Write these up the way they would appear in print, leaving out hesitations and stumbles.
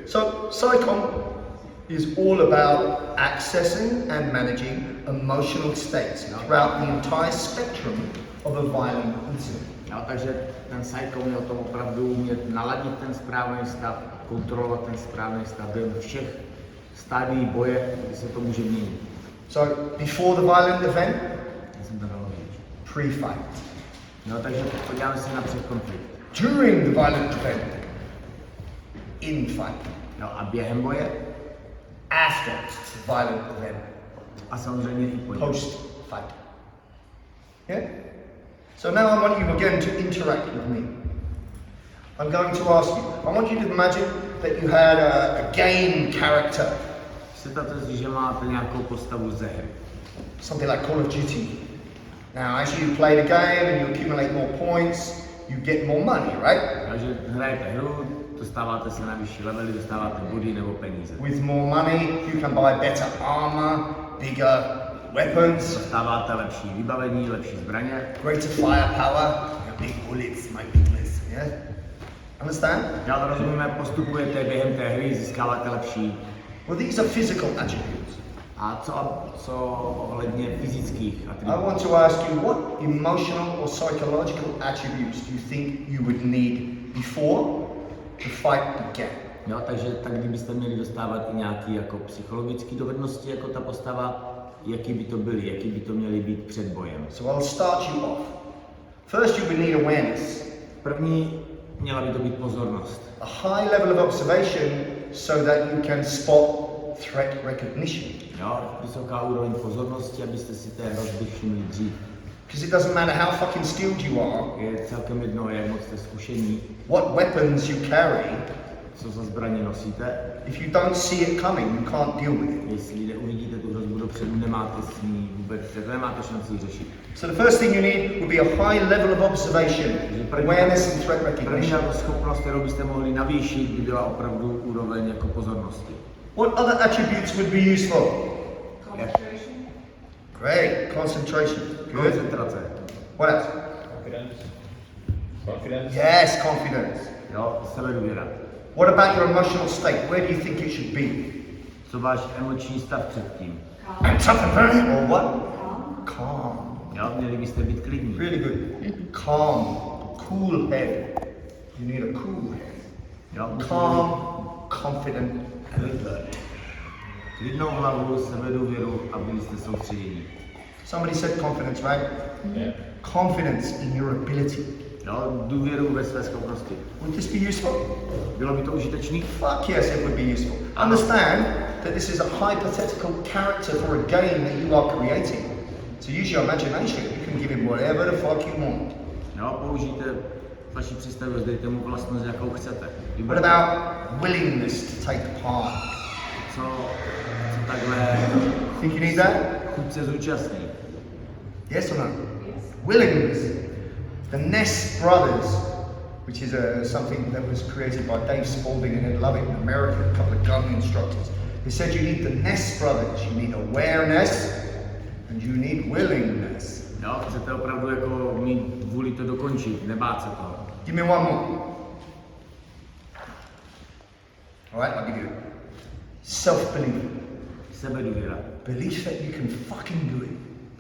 So PSY-COM is all about accessing and managing emotional states throughout the entire spectrum of a violent incident. Jo, takže ten PSY-COM je o tom opravdu umět naladit ten správný stav, kontrolovat ten správný stav během všech stádií boje, kdy se to může měnit. So before the violent event, pre-fight. No, takže podíváme se na předkonflikt. During the violent event, in fight. No a během boje, after the violent event, a samozřejmě i po něm. post-fight. Yeah? So now I want you again to interact with me. I'm going to ask you, I want you to imagine that you had a game character. Představte si, že máte nějakou postavu ze hry. Something like Call of Duty. Now, as you play the game and you accumulate more points, you get more money, right? Takže hrajete hru, dostáváte se na vyšší levely, dostáváte body nebo peníze. With more money, you can buy better armor, bigger weapons. Dostáváte lepší vybavení, lepší zbraně. Greater firepower, big bullets, my goodness, yeah? Understand? Já to rozumíme, postupujete během té hry, získáváte lepší. Well, these are physical attributes. A co ohledně fyzických I atributů? want to ask you, what emotional or psychological attributes do you think you would need before the fight began? Jo, takže tak kdybyste měli dostávat i nějaké jako psychologické dovednosti jako ta postava, jaký by to byly, jaký by to měly být před bojem. So I'll start you off. First, you would need awareness. První měla by to být pozornost. A high level of observation so that you can spot threat recognition. Jo, vysoká úroveň pozornosti, abyste si té hrozby všimli dřív. Because it doesn't matter how fucking skilled you are, Je celkem jedno, jak moc jste zkušení, what weapons you carry, co za zbraně nosíte. if you don't see it coming, you can't deal with it. Jestli neuvidíte tu hrozbu dopředu, nemáte s ní vůbec, nemáte šanci ji řešit. So the first thing you need would be a high level of observation, awareness and threat První recognition. schopnost, kterou byste mohli navýšit, by byla opravdu úroveň jako pozornosti. What other attributes would be useful? Concentration. Great, concentration. Good. Koncentrace. What else? Confidence. Yes, confidence. Jo, sebedůvěra. What about your emotional state? Where do you think it should be? Co váš emoční stav předtím? Calm. Or what? Calm. Calm. Jo, měli byste být klidní. Really good. Calm, cool head. You need a cool head. Jo, Calm, confident, and alert. klidnou hlavu, sebedůvěru a byli jste soustředění. Somebody said confidence, right? Yeah. Confidence in your ability. Jo, důvěru ve své schopnosti. Would this be useful? Bylo by to užitečný? Fuck yes, it would be useful. Understand that this is a hypothetical character for a game that you are creating. So use your imagination. You can give him whatever the fuck you want. Jo, použijte vaši představu, dejte mu vlastnost, jakou chcete. What about willingness to take part? Co takhle Think you need that? chuť se zúčastnit. Yes or no? Yes. Willingness. The Ness brothers, which is something that was created by Dave Spalding and Ed Lovett in America, a couple of gun instructors. They said you need the Ness brothers. You need awareness and you need willingness. Jo, chcete opravdu jako mít vůli to dokončit, nebát se toho. Give me one more. All right, I'll give you self-belief. Sebedůvěra. Belief that you can fucking do it.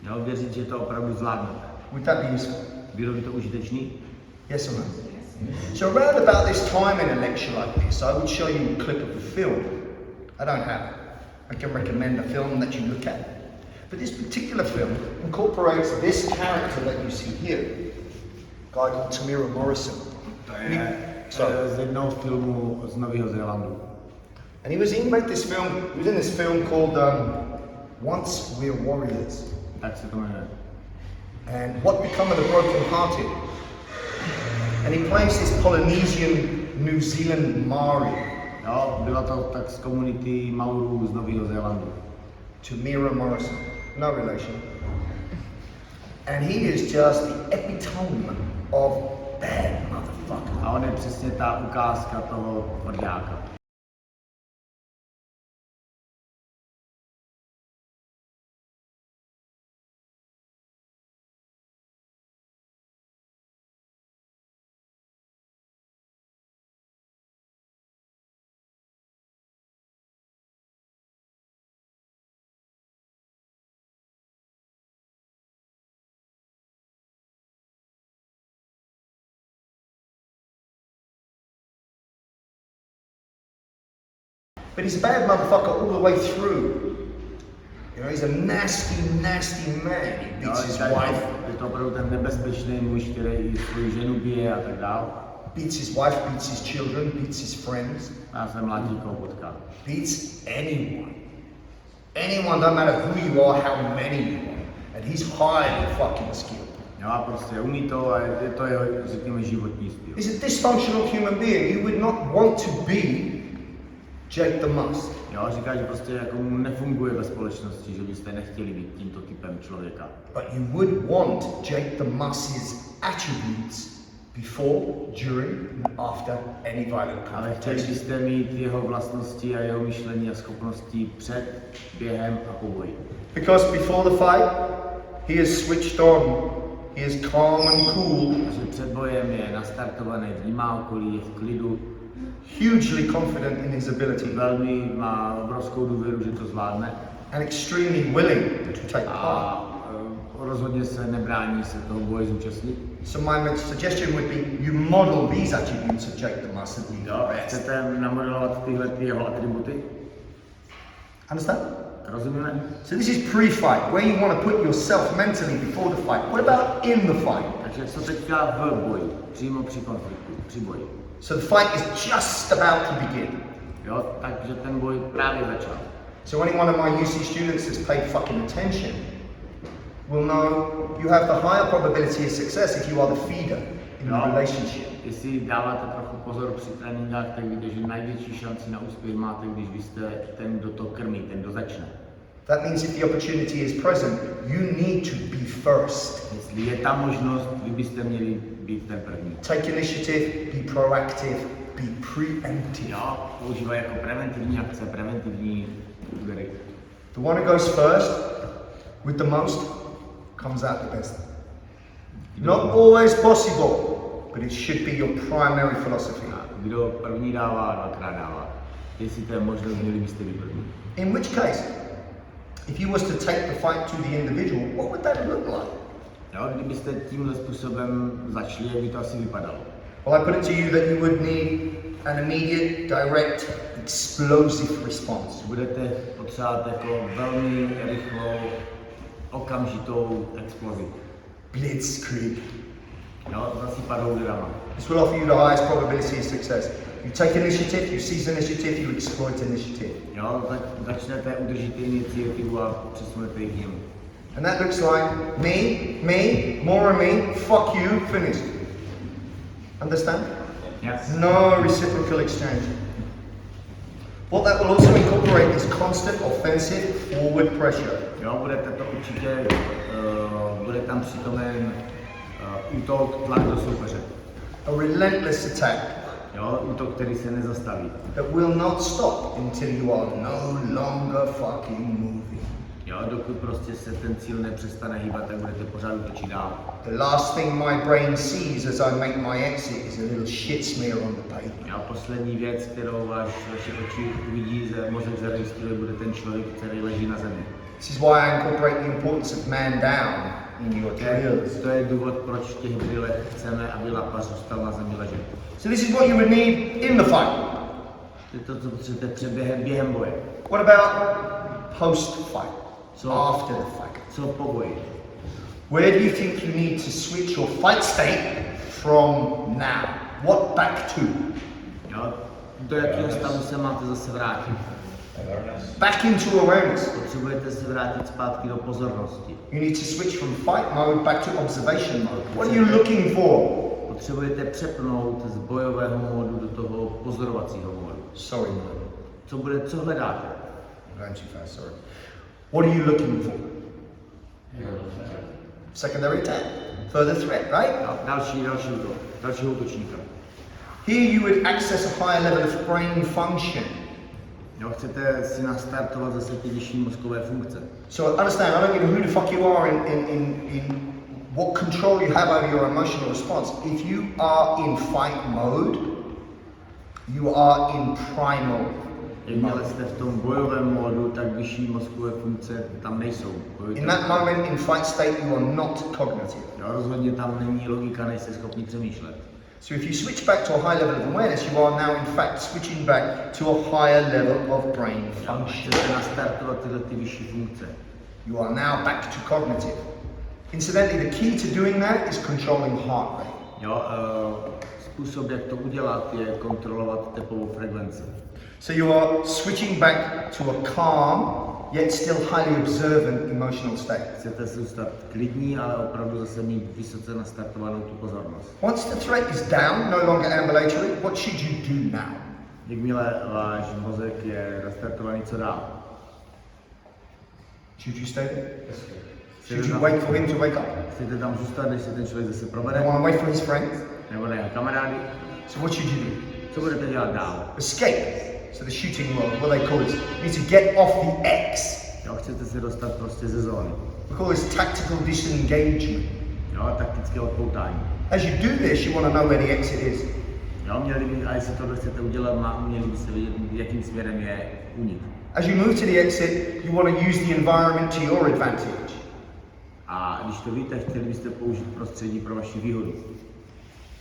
Jo, věřit, že to opravdu zvládnete. Would that be useful? Bylo by to užitečný? Yes or no? Yes. So around about this time in a lecture like this, I would show you a clip of the film. I don't have it. I can recommend a film that you look at. But this particular film incorporates this character that you see here, a guy called Tamira Morrison. To je z jednoho filmu z Nového Zélandu. And he made this film, he was in this film called Once We're Warriors. Tak se to jmenuje. And What Become of the Broken Hearted. And he plays this Polynesian New Zealand Maori, Jo, byla to tak z komunity Maurů z Nového Zélandu. Tamira Morrison, no relation. And he is just the epitome of bad motherfucker. A on je přesně ta ukázka toho tvrdáka. But he's a bad motherfucker all the way through. You know, he's a nasty man. He beats his wife. Je to opravdu ten nebezpečný muž, který svou ženu bije a tak dál. Beats his wife, beats his children, beats his friends. Já jsem mladí koho potkal. Beats anyone. Anyone, don't matter who you are, how many you are. And he's highly fucking skilled. Jo, a prostě umí to a je to jeho, řekněme, životní styl. He's a dysfunctional human being. You would not want to be Jake the Must. Jo, říká, že prostě jako mu nefunguje ve společnosti, že byste nechtěli být tímto typem člověka. But you would want Jake the Must's attributes before, during, and after any violent Ale chtěli confrontation. byste mít jeho vlastnosti a jeho myšlení a schopnosti před, během a po boji. Because before the fight, he is switched on. He is calm and cool, Takže před bojem je nastartovaný, vnímá okolí, je v klidu, hugely confident in his ability, velmi má obrovskou důvěru, že to zvládne and extremely willing to take part. a rozhodně se nebrání se toho boje zúčastnit. So my suggestion would be you model these attributes of Jake the Must and be Jo, the best. chcete namodelovat tyhle jeho atributy? Understand? Rozumíme? So this is pre-fight, where you want to put yourself mentally before the fight. What about in the fight? Takže co teďka v boji, přímo při konfliktu, při boji. So the fight is just about to begin. Jo, takže ten boj právě začal. So any one of my UC students that's paid fucking attention will know you have the higher probability of success if you are the feeder in the relationship. Jestli dáváte trochu pozor při tréninkách, tak víte, že největší šanci na úspěch máte, když vy jste ten, kdo to krmí, ten, kdo začne. That means if the opportunity is present, you need to be first. Jestli je ta možnost, vy byste měli být ten první. Take initiative, be proactive, be preemptive. Jo, používají jako preventivní akce, preventivní údery. The one who goes first with the most comes out the best. Not always possible, but it should be your primary philosophy. A kdo první dává, dvakrát dává. Jestli to je možnost, měli byste být první. In which case, if you was to take the fight to the individual, what would that look like? Jo, kdybyste tímhle způsobem začali, jak by to asi vypadalo. Well, I put it to you that you would need an immediate, direct, explosive response. Budete potřebovat jako velmi rychlou, okamžitou explozi. Blitzkrieg. Jo, zasypat houderama. This will offer you the highest probability of success. You take initiative, you seize initiative, you exploit initiative. Jo, začnete, udržíte iniciativu a přesunete ji k němu. And that looks like me, more of me, fuck you, finished. Understand? Yes. No reciprocal exchange. What that will also incorporate is constant offensive forward pressure. Jo, budete to určitě, bude tam přítomen útok, tlak do soupeře. A relentless attack Jo, útok, který se nezastaví. that will not stop until you are no longer fucking moving. Jo, dokud prostě se ten cíl nepřestane hýbat, tak budete pořád útočit dál. The last thing my brain sees as I make my exit is a little shit smear on the pavement. Jo, poslední věc, kterou vaše oči uvidí, mozek zaregistruje, bude ten člověk, který leží na zemi. This is why I incorporate the importance of man down in your drills. To je důvod, proč v těch drillech chceme, aby lapař zůstal na zemi ležet. So this is what you would need in the fight. To je to, co potřebujete během boje. What about post-fight? So- After the fight? Co po boji? Where do you think you need to switch your fight state from now? What back to? Jo, do jakého stavu se máte zase vrátit? Back into awareness. Potřebujete se vrátit zpátky do pozornosti. You need to switch from fight mode back to observation mode. What are you looking for? Potřebujete přepnout z bojového módu do toho pozorovacího módu. Sorry, mode. Co hledáte? I'm going too fast, sorry. What are you looking for? Secondary attack. Further threat, right? Další útočníka. Here you would access a higher level of brain function. Jo, chcete si nastartovat zase ty vyšší mozkové funkce. So understand, I don't give a who the fuck you are in what control you have over your emotional response. If you are in fight mode, you are in primal. Jakmile jste v tom bojovém módu, tak vyšší mozkové funkce tam nejsou. In that moment, in fight state, you are not cognitive. Jo, rozhodně tam není logika, nejste schopni přemýšlet. So if you switch back to a high level of awareness, you are now in fact switching back to a higher level of brain function. Chcete nastartovat tyhle ty vyšší funkce. You are now back to cognitive. Incidentally, the key to doing that is controlling heart rate. Jo, způsob, jak to udělat, je kontrolovat tepovou frekvenci. So you are switching back to a calm, yet still highly observant emotional state. Chcete se zůstat klidní, ale opravdu zase mít vysoce nastartovanou tu pozornost. Once the threat is down, no longer ambulatory, what should you do now? Jakmile váš mozek je nastartovaný, co dál? Should you stay there? Should you wait for him to wake up? Chcete tam zůstat, než se ten člověk zase You probere? want to wait for his friends? Nebo na jeho kamarády? So what should you do? Co budete dělat dál? Escape. So the shooting world, what they call it, you need to get off the X. Jo, chcete se dostat prostě ze zóny. We call this tactical disengagement. Jo, taktické odpoutání. As you do this, you want to know where the exit is. Jo, měli by, a jestli tohle chcete udělat, měli byste vědět, jakým směrem je únik. As you move to the exit, you want to use the environment to your advantage. A když to víte, chtěli byste použít prostředí pro vaši výhodu.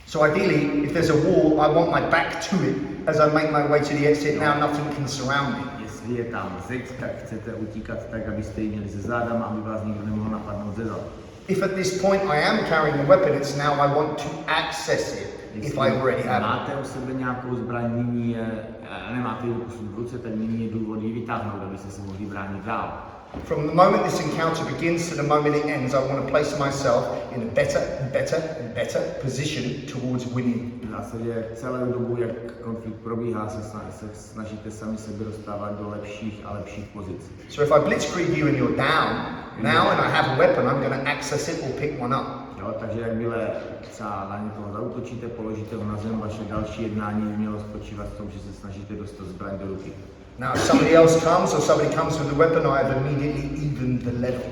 So ideally, if there's a wall, I want my back to it as I make my way to the exit. Now nothing can surround me. Jestli je tam zeď, tak chcete utíkat tak, abyste ji měli ze zádama, aby vás nikdo nemohl napadnout ze zad. If at this point I am carrying a weapon, it's now I want to access it if I already have it. Máte u sebe nějakou zbraň, nyní je, nemáte ji doposud v ruce, tak nyní je důvod ji vytáhnout, abyste se mohli bránit dál. From the moment this encounter begins to the moment it ends, I want to place myself in a better and better and better position towards winning. V zásadě celou dobu, jak konflikt probíhá, se snažíte sami sebe dostávat do lepších a lepších pozic. So if I blitzkrieg you and you're down, now and I have a weapon, I'm going to access it or pick one up. Jo, takže jakmile třeba na někoho zaútočíte, položíte ho na zem, vaše další jednání by mělo spočívat v tom, že se snažíte dostat zbraň do ruky. Now if somebody else comes or somebody comes with a weapon, I have immediately evened the level.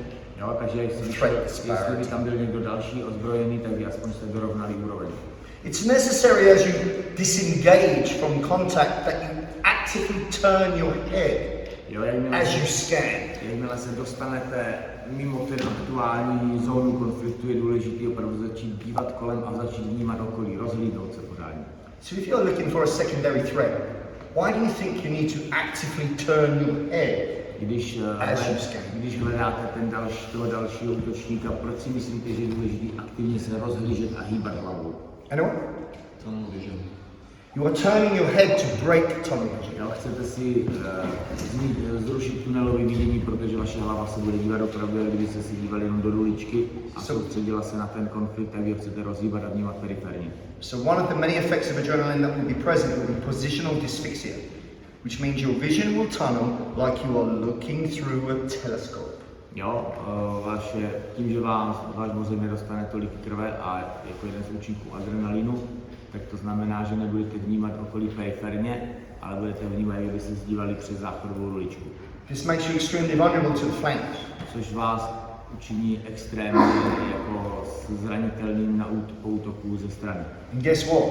Jo, takže jestli by tam byl někdo další ozbrojený, tak by aspoň se dorovnali úroveň. It's necessary as you disengage from contact that you actively turn your head Jo, as you scan. jakmile se dostanete mimo ten aktuální zónu konfliktu, je důležité opravdu začít dívat kolem a začít vnímat okolí, rozhlídnout se pořádně. So if you're looking for a secondary threat, why do you think you need to actively turn your head as you scan? Když hledáte toho dalšího útočníka, proč si myslíte, že je důležité aktivně se rozhlížet a hýbat hlavou? Anyone? You are turning your head to break tunnel vision. Jo, chcete si zrušit tunelové vidění, protože vaše hlava se bude dívat opravdu, kdybyste si dívali jenom do uličky a soustředila se na ten konflikt, tak je chcete rozhýbat a vnímat periferně. So one of the many effects of adrenaline that will be present will be positional dysphyxia, which means your vision will tunnel like you are looking through a telescope. Jo, tím, že váš mozek nedostane tolik krve a jako jeden z účinků adrenalinu, tak to znamená, že nebudete vnímat okolí periferně, ale budete vnímat, jak by se zdívali přes záchodovou uličku. This makes you extremely vulnerable to the flames. Což vás učiní extrémně jako zranitelným na útoku ze strany. And guess what?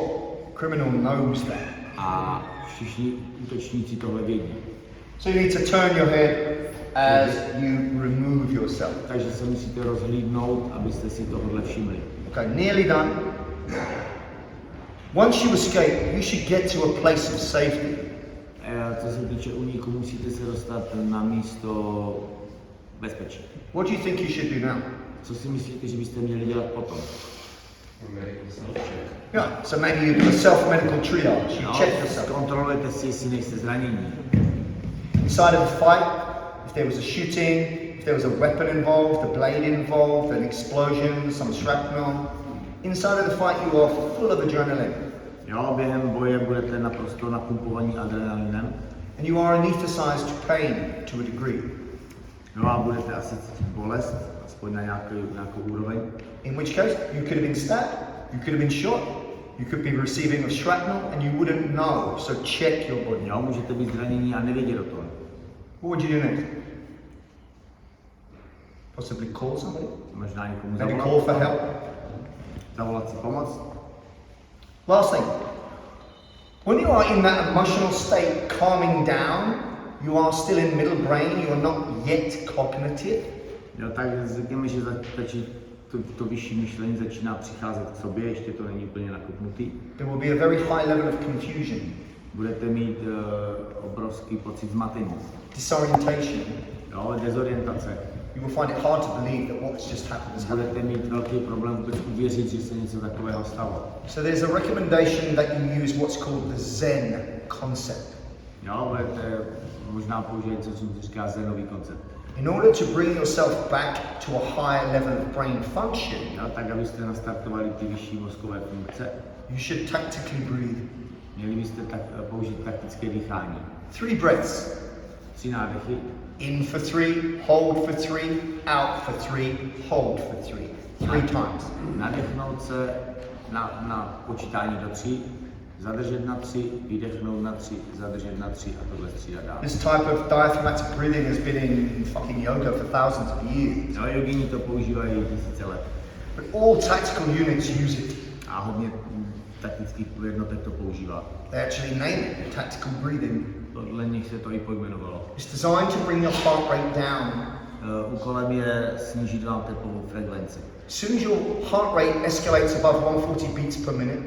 Criminal knows that. A všichni útočníci tohle vědí. So you need to turn your head as you remove yourself. Takže se musíte rozhlídnout, abyste si tohle všimli. Okay, nearly done. Once you escape, you should get to a place of safety. Co se týče úniku, musíte se dostat na místo bezpečí. What do you think you should do now? Co si myslíte, že byste měli dělat potom? Yeah, so maybe you do a self-medical triage. You check yourself. Zkontrolujete si, jestli nejste zranění. Inside of the fight, if there was a shooting, if there was a weapon involved, a blade involved, an explosion, some shrapnel. Inside of the fight, you are full of adrenaline. Jo, během boje budete naprosto napumpovaní adrenalinem. And you are anesthetized to pain to a degree. No a budete asi cítit bolest, aspoň na nějakou úroveň. In which case, you could have been stabbed, you could have been shot, you could be receiving a shrapnel and you wouldn't know, so check your body. Jo, můžete být zranění a nevědět o tom. What would you do next? Possibly call somebody? Možná někomu Maybe zavolat. call for help? Zavolat si pomoc. Last thing. When you are in that emotional state, calming down, you are still in middle brain, you are not yet cognitive. Jo, tak řekněme, že to vyšší myšlení začíná přicházet k sobě, ještě to není úplně nakopnutý. There will be a very high level of confusion, Budete mít obrovský pocit zmatení, disorientation. jo, dezorientace. You will find it hard to believe that what's just happened has happened. Budete mít velký problém vůbec uvěřit, že se něco takového stalo. So there's a recommendation that you use what's called the Zen concept. Jo, budete možná použít, co se říká zenový koncept. In order to bring yourself back to a higher level of brain function, Jo, tak abyste nastartovali ty vyšší mozkové funkce, you should tactically breathe. měli byste použít taktické dýchání. 3 breaths. 3 nádechy, In for 3, hold for 3, out for 3, hold for 3. 3 times. nadechnout se na počítání do 3, zadržet na 3, vydechnout na 3, zadržet na 3 a tohle střídat dál. This type of diaphragmatic breathing has been in fucking yoga for thousands of years. No, jogini to používají tisíce let But all tactical units use it. a hodně taktických jednotek to používá. They actually name it tactical breathing. Podle nich se to i pojmenovalo. It's designed to bring your heart rate down. Úkolem je snížit vám tepovou frekvenci. As soon as your heart rate escalates above 140 beats per minute,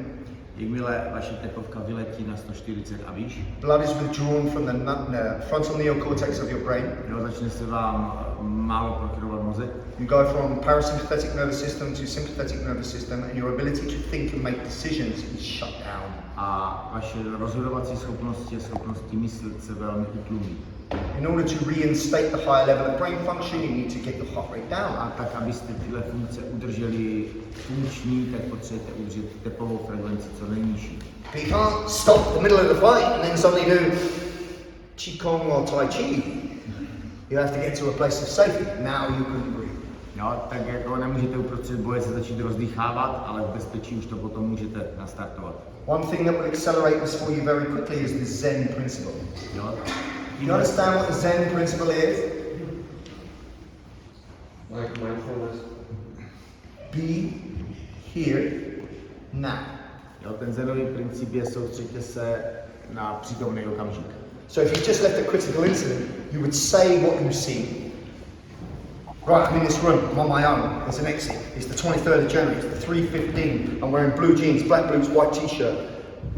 Jakmile vaše tepovka vyletí na 140 a výš, blood is withdrawn from the frontal neocortex of your brain. jo, začne se vám málo prokirovat mozek. You go from parasympathetic nervous system to sympathetic nervous system, and your ability to think and make decisions is shut down. A vaše rozhodovací schopnosti a schopnosti myslet se velmi utlumí. In order to reinstate the higher level of brain function, you need to get your heart rate down. A tak, abyste tyhle funkce udrželi funkční, tak potřebujete udržet tepovou frekvenci co nejnižší. But you can't stop the middle of the fight and then suddenly do Qigong or Tai Chi. You have to get to a place of safety. Now you can breathe. Jo, tak jako nemůžete uprostřed boje se začít rozdýchávat, ale v bezpečí už to potom můžete nastartovat. One thing that will accelerate this for you very quickly is the Zen principle. Jo? You understand what the Zen principle is? Like mindfulness. Be here now. Jo, ten zenový princip je soustředit se na přítomný okamžik. So if you just left a critical incident, you would say what you see. Right, I'm in this room, I'm on my own, there's an exit. It's the 23rd of January, it's the 3:15, I'm wearing blue jeans, black boots, white t-shirt.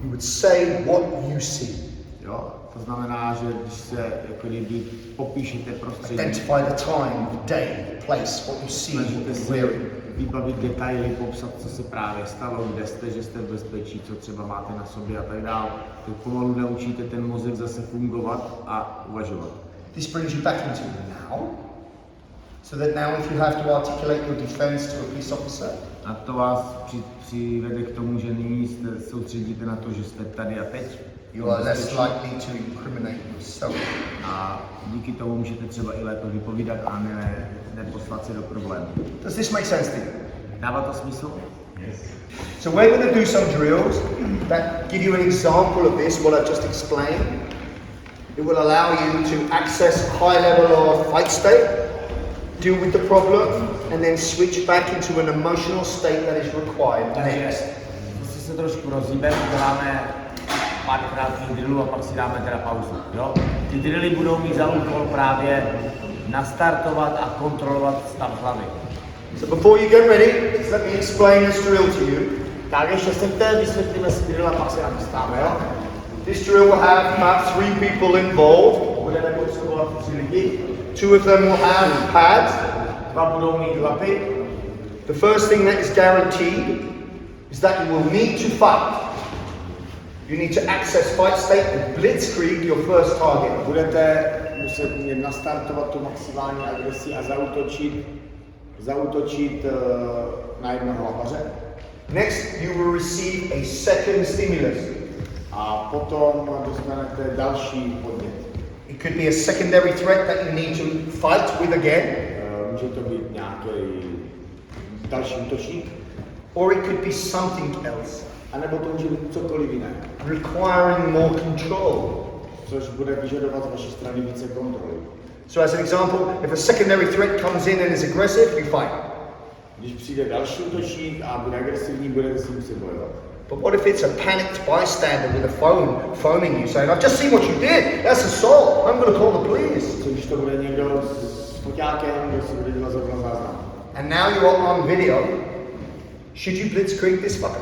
You would say what you see. Jo, to znamená, že když se jako kdyby popíšete prostředí, Identify the time, the day, the place, what you see, what snažíte you're se wearing. vybavit detaily, popsat, co se právě stalo, kde jste, že jste v bezpečí, co třeba máte na sobě a tak dále. Tak pomalu naučíte ten mozek zase fungovat a uvažovat. This brings you back into now, so that now if you have to articulate your defense to a police officer, A to vás přivede k tomu, že nyní se soustředíte na to, že jste tady a teď. you are less likely to incriminate yourself. A díky tomu můžete třeba i lépe vypovídat a neposlat se do problému. Does this make sense to you? Dává to smysl? So we're going to do some drills that give you an example of this, what I've just explained. It will allow you to access high level of fight state, deal with the problem, and then switch back into an emotional state that is required Takže next. zase se trošku rozhýbeme, uděláme pár krátkých drillů a pak si dáme teda pauzu. Jo? Ty drilly budou mít za úkol právě nastartovat a kontrolovat stav hlavy. So before you get ready, just let me explain this drill to you. Tak ještě se vysvětlíme si drill a pak si na to stáme, jo? This drill will have about 3 people involved. Budeme potřebovat 3 lidi, 2 of them will have pads. 2 budou mít lapy. The first thing that is guaranteed is that you will need to fight. You need to access fight state and blitzkrieg your first target. Budete muset nastartovat tu maximální agresi a zaútočit na jednoho lapaře. Next, you will receive a second stimulus. A potom dostanete další podnět. It could be a secondary threat that you need to fight with again, Může to být nějaký další útočník, or it could be something else, anebo to může být cokoliv jiné, requiring more control. což bude vyžadovat z vaší strany více kontroly. So as an example, if a secondary threat comes in and is aggressive, you fight. Když přijde další útočník a bude agresivní, budete si muset bojovat. But what if it's a panicked bystander with a phone phoning you saying, I've just seen what you did, that's assault, I'm going to call the police. Co když to bude někdo s foťákem, kdo si bude dělat na záznam? and now you're on video, should you blitzkrieg this fucker?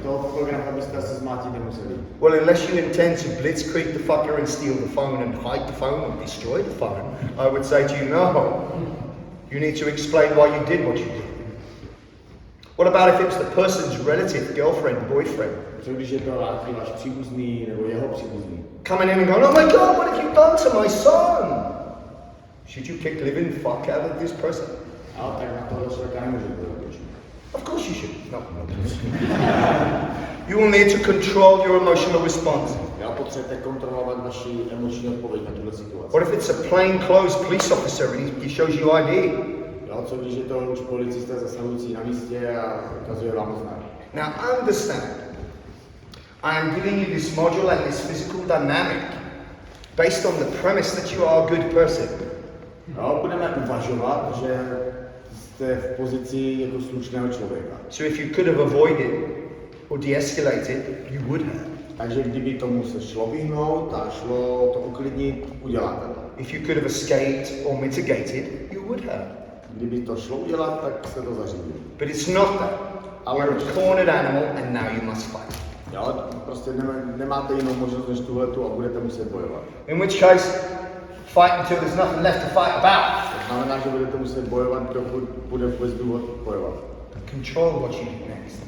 Toho fotografa byste asi zmátit nemuseli. Well, unless you intend to blitzkrieg the fucker and steal the phone and hide the phone or destroy the phone, I would say to you, no. You need to explain why you did what you did. What about if it's the person's relative, girlfriend, boyfriend? Co když je to nějaký váš příbuzný nebo jeho příbuzný? Coming in and going, oh my God, what have you done to my son? Should you kick living fuck out of this person? No, tak na tohle člověka nemůžete být. Of course you should. No. You will need to control your emotional response. Já potřebujete kontrolovat vaši emoční odpověď na tuhle situaci. What if it's a plainclothes police officer and he shows you ID? Jo, co když je to už policista zasahující na místě a ukazuje vám znak? Now understand, I am giving you this module and this physical dynamic based on the premise that you are a good person. No, budeme uvažovat, že jste v pozici jako slušného člověka. So if you could have avoided or de-escalated, you would have. Takže kdyby tomu se šlo vyhnout a šlo to uklidnit, uděláte to. If you could have escaped or mitigated, you would have. Kdyby to šlo udělat, tak se to zařídí. But it's not that. You're a cornered animal and now you must fight. Jo, prostě nemáte jinou možnost než tuhletu a budete muset bojovat. In which case, fight until there's nothing left to fight about. To znamená, že budete muset bojovat, dokud bude vůbec důvod bojovat. Control what you do next.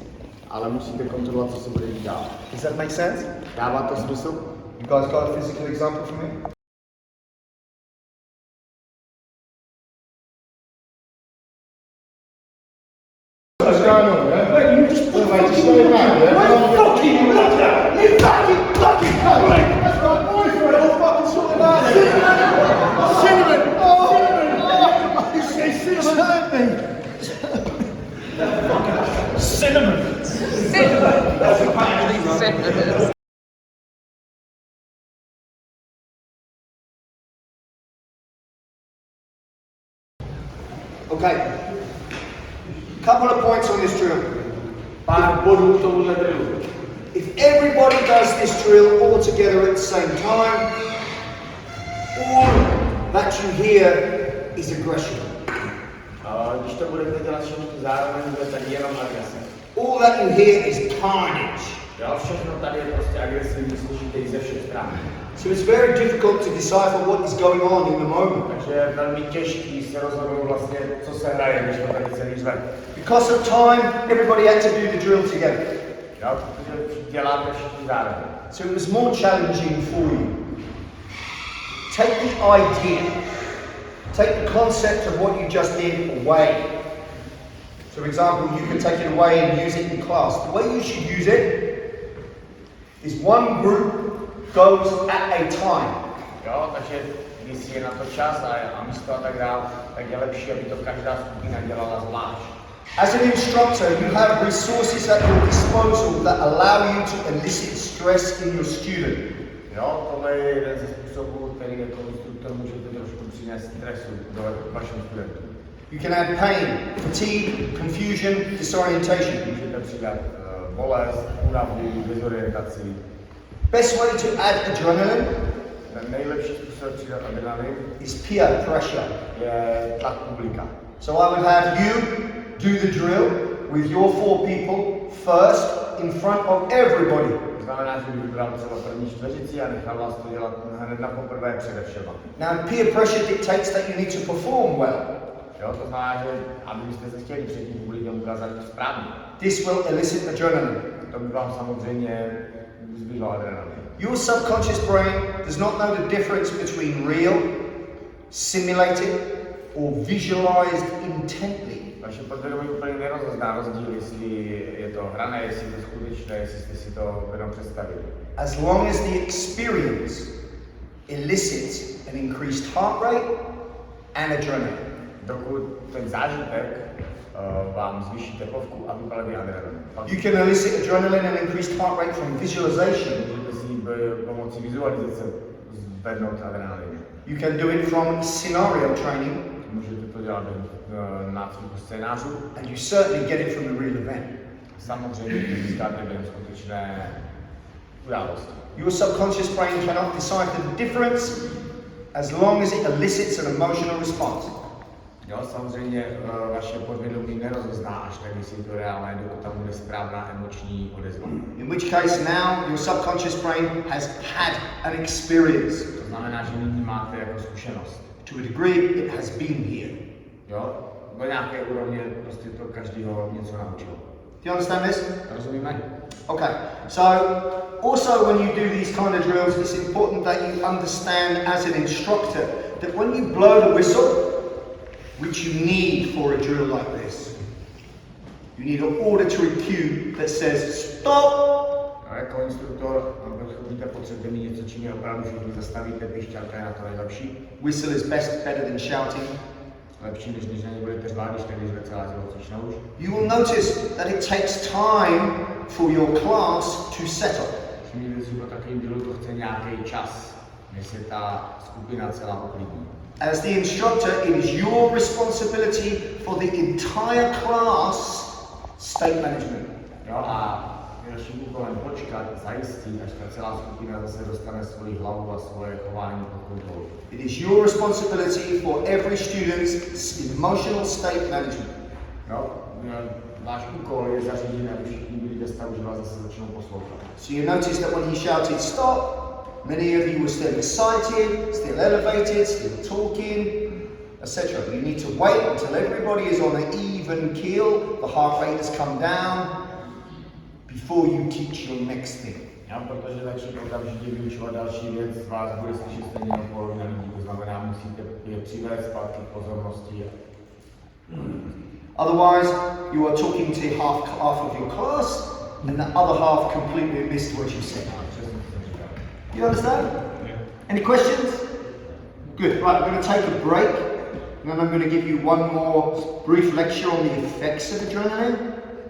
Ale musíte kontrolovat, co se bude dít dál. Does that make sense? Dává to smysl? You guys got a physical example for me? What's going on, man? Wait, you just put like straight back, yeah? Wait, fucking look at you fucking cunt! That's my boyfriend, I'll fucking sort it out. Cinnamon! Oh! You say cinnamon? Cinnamon! Cinnamon. Okay. Couple of points on this drill. Pár bodů k tomuhle drillu. If everybody does this drill all together at the same time, all that you hear is aggression. Když to budete dělat všichni zároveň, bude tak jenom agrese. All that you hear is carnage. Jo, všechno tady je prostě agresivní, slyšíte ji ze všech stran. So it's very difficult to decipher what is going on in the moment. Takže je velmi těžký se rozhodnout vlastně, co se hraje, když to tady celý řve. Because of time, everybody had to do the drill together. Jo, protože děláte všichni zároveň. So it was more challenging for you. Take the idea, take the concept of what you just did away. So for example, you can take it away and use it in class. The way you should use it is one group goes at a time. Jo, takže když je na to čas a místo a tak dále, tak je lepší, aby to každá skupina dělala zvlášť. As an instructor, you have resources at your disposal that allow you to elicit stress in your student. Jo, tohle je jeden ze způsobů, který jako instruktor můžete trošku přinést stresu do vašim studentům. You can add pain, fatigue, confusion, disorientation. Můžete přidat bolest, únavu, dezorientaci. Best way to add adrenaline Ten nejlepší způsob přidat adrenalin is peer pressure. je tlak publika. So I would have you do the drill with your 4 people first in front of everybody. To znamená, že bych vybral třeba první čtveřici a nechal vás to dělat hned na poprvé přede všema. Now peer pressure dictates that you need to perform well. Jo, to znamená, že abyste se chtěli před tím publikem ukázat správně. This will elicit adrenaline. To by vám samozřejmě zvyšlo adrenalin. Your subconscious brain does not know the difference between real, simulated, or visualized intently. Vaše podvědomí úplně nerozezná rozdíl, jestli je to hrané, jestli je to skutečné, jestli jste si to jenom představili. As long as the experience elicits an increased heart rate and adrenaline. Dokud ten zážitek vám zvýší teplovku a vypalaví adrenalin. You can elicit adrenaline and increased heart rate from visualization. Můžete si pomocí vizualizace zvednout adrenalin. You can do it from scenario training. Můžete to dělat nácviku scénářů. And you certainly get it from the real event. Samozřejmě získáte během skutečné události. Your subconscious brain cannot decipher the difference as long as it elicits an emotional response. Jo, samozřejmě vaše podvědomí nerozezná až tak, jestli to reálné, dokud tam bude správná emoční odezva. In which case now your subconscious brain has had an experience. To znamená, že nyní máte jako zkušenost. To a degree, it has been here. Jo, do nějaké úrovně prostě to každýho něco naučil. Do you understand this? Rozumíme? Okay, so also when you do these kind of drills, it's important that you understand as an instructor that when you blow the whistle, which you need for a drill like this, you need an auditory cue that says stop. A jako instruktor budete potřebovat mít něco, čím je opravdu všichni zastavíte, pišťalka je na to nejlepší. Whistle is better than shouting. Lepší, než když na ně budete řvát, když tady řve celá tělocvična už. You will notice that it takes time for your class to settle. Všimněte si, pro takovým drillu to chce nějaký čas, než se ta skupina celá uklidní. As the instructor, it is your responsibility for the entire class state management. Jo, a je naším úkolem počkat, zajistit, až ta celá skupina zase dostane svoji hlavu a svoje chování pod kontrolu. It is your responsibility for every student's emotional state management. Jo, váš úkol je zařídit, aby všichni byli ve stavu, že vás zase začnou poslouchat. So you notice that when he shouted stop, many of you were still excited, still elevated, still talking, etc. You need to wait until everybody is on an even keel, the heart rate has come down, before you teach your next thing. Jo, protože začít okamžitě vyučovat další věc, vás bude slyšet stejně na polovina lidí, to znamená, musíte je přivést zpátky k pozornosti. Otherwise, you are talking to half of your class, and the other half completely missed what you said. You understand? Any questions? Good. Right, I'm going to take a break, and then I'm going to give you one more brief lecture on the effects of adrenaline,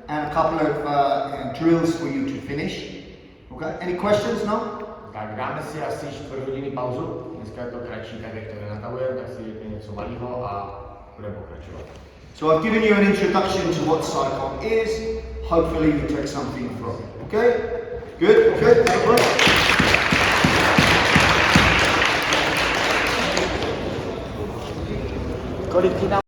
and a couple of drills for you to finish. Okay? Any questions? No? Tak dáme si asi 4 hodiny pauzu. Dneska je to kratší, tak jak to nenatahujeme, tak si jdete něco malého a budeme pokračovat. So I've given you an introduction to what PSY-COM is. Hopefully you take something from it. Okay? Good? Okay? Have a break. Kolik ti nám